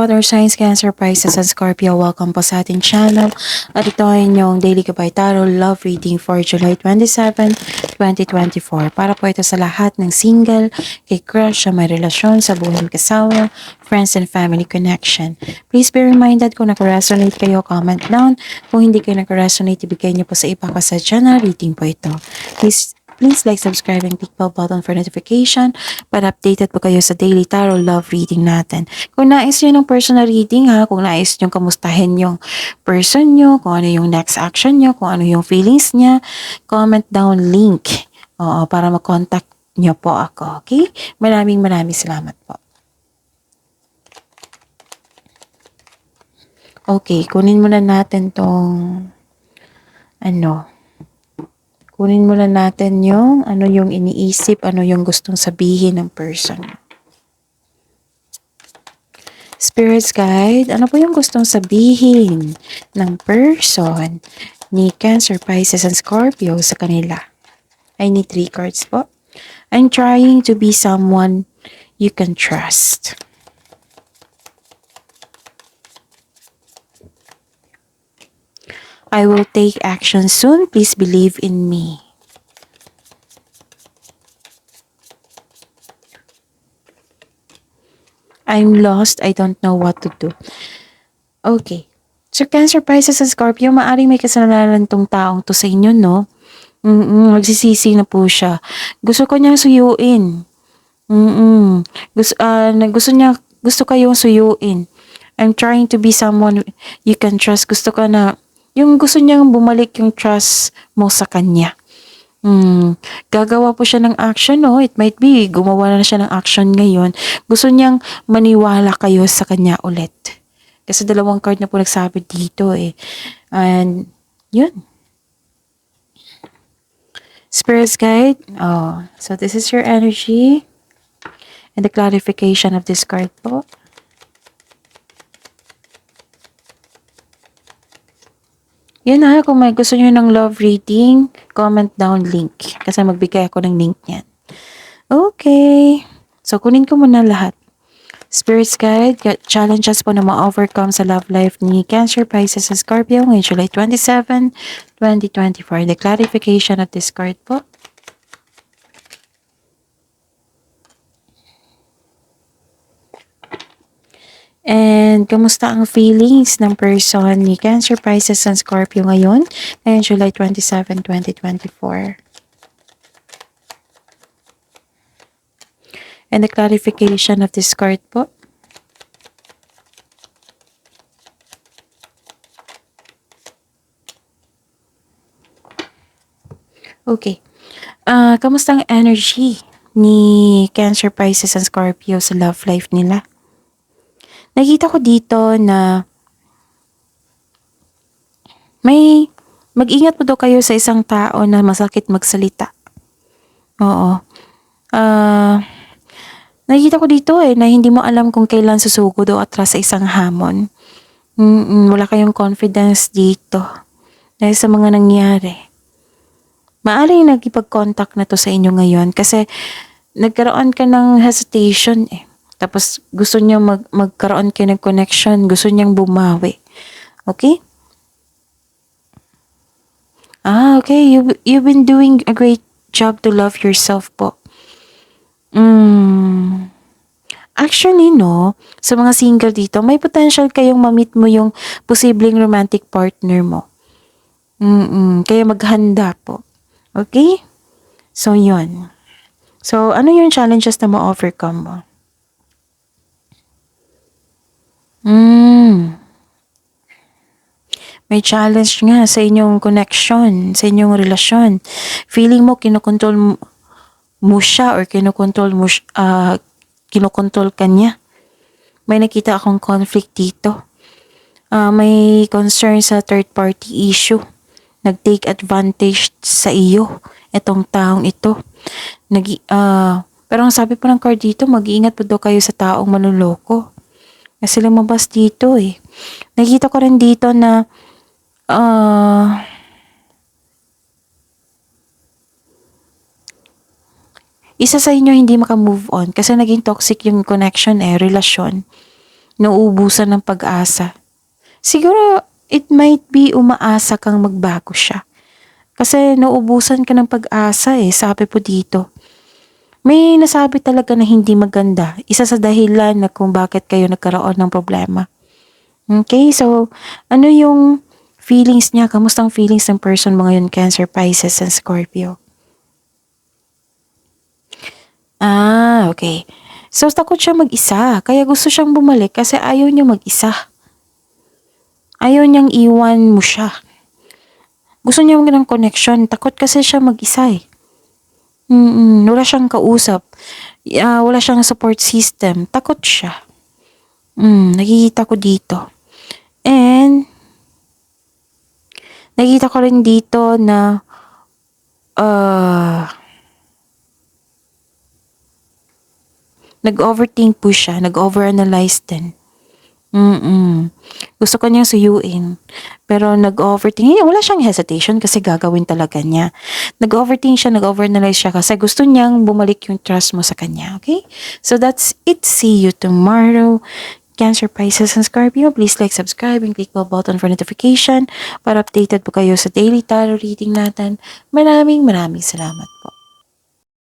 water signs, Cancer, Pisces, and Scorpio. Welcome po sa ating channel. At ito ay inyong Daily Gabay Tarot Love Reading for July 27, 2024. Para po ito sa lahat ng single, kay crush, sa may relasyon, sa buhay ng kasawa, friends and family connection. Please be reminded kung nag-resonate kayo, comment down. Kung hindi kayo nag-resonate, ibigay niyo po sa iba sa channel. Reading po ito. Please like, subscribe, and click bell button for notification para updated po kayo sa daily tarot love reading natin. Kung nais nyo ng personal reading kung nais nyo kamustahin yung person nyo, kung ano yung next action nyo, kung ano yung feelings niya, comment down link para mag-contact nyo po ako. Okay? Maraming salamat po. Okay, kunin muna natin tong kunin muna natin yung ano yung iniisip, ano yung gustong sabihin ng person. Spirits guide, ano po yung gustong sabihin ng person ni Cancer, Pisces, and Scorpio sa kanila? I need 3 cards po. I'm trying to be someone you can trust. I will take action soon. Please believe in me. I'm lost. I don't know what to do. Okay. So, Cancer, Pisces, and Scorpio, maaring may kasalanan tong taong to sa inyo, no? Magsisisi na po siya. Gusto ko niyang suyuin. Gusto kayong suyuin. I'm trying to be someone you can trust. Gusto ko na, yung gusto niyang bumalik yung trust mo sa kanya. Gagawa po siya ng action, no? It might be, gumawa na siya ng action ngayon. Gusto niyang maniwala kayo sa kanya ulit. Kasi 2 card na po nagsabi dito And, yun. Spirits guide. So this is your energy. And the clarification of this card po. Yun kung may gusto nyo ng love reading, comment down link. Kasi magbigay ako ng link niyan. Okay. So, kunin ko muna lahat. Spirits guide, challenges po na ma-overcome sa love life ni Cancer, Pisces, and Scorpio ngayong July 27, 2024. The clarification of this card po. And kamusta ang feelings ng person ni Cancer, Pisces, and Scorpio ngayong July 27, 2024. And the clarification of this card po. Okay. Kamusta ang energy ni Cancer, Pisces, and Scorpio sa love life nila? Nakita ko dito na mag-ingat po daw kayo sa isang tao na masakit magsalita. Oo. Nakita ko dito na hindi mo alam kung kailan susugod o atras sa isang hamon. Wala kayong confidence dito dahil sa mga nangyari. Maaring nagkipag-contact na to sa inyo ngayon kasi nagkaroon ka ng hesitation Tapos gusto niya magkaroon kayo ng connection, gusto niyang bumawi. Okay? Okay. You've been doing a great job to love yourself po. Actually, no, sa mga single dito, may potential kayong ma-meet mo yung posibleng romantic partner mo. Kaya maghanda po. Okay? So, yun. So, ano yung challenges na ma-overcome mo? May challenge nga sa inyong connection, sa inyong relasyon. Feeling mo kinokontrol mo siya or kinokontrol ka niya. May nakita akong conflict dito. May concern sa third party issue. Nag-take advantage sa iyo itong taong ito. Pero ang sabi po ng card dito, mag-iingat po daw kayo sa taong manloloko. Kasi lumabas dito Nakita ko rin dito na isa sa inyo hindi maka-move on kasi naging toxic yung connection relasyon. Nauubusan ng pag-asa. Siguro, it might be umaasa kang magbago siya. Kasi nauubusan ka ng pag-asa sabi po dito. May nasabi talaga na hindi maganda. Isa sa dahilan na kung bakit kayo nagkaroon ng problema. Okay, so ano yung feelings niya? Kamusta ang feelings ng person mo ngayon, Cancer, Pisces, and Scorpio? Okay. So takot siya mag-isa. Kaya gusto siyang bumalik kasi ayaw niya mag-isa. Ayaw niyang iwan mo siya. Gusto niya ng connection. Takot kasi siya mag-isa Wala siyang kausap. Wala siyang support system. Takot siya. Nakikita ko dito. And, nakikita ko rin dito na, nag-overthink po siya. Nag-overanalyze din. Gusto ko niyang suyuin. Pero nag-overthink. Wala siyang hesitation kasi gagawin talaga niya. Nag-overthink siya, nag-overanalyze siya kasi gusto niyang bumalik yung trust mo sa kanya. Okay? So that's it. See you tomorrow. Cancer, Pisces, and Scorpio. Please like, subscribe, and click the button for notification para updated po kayo sa daily tarot reading natin. Maraming salamat po.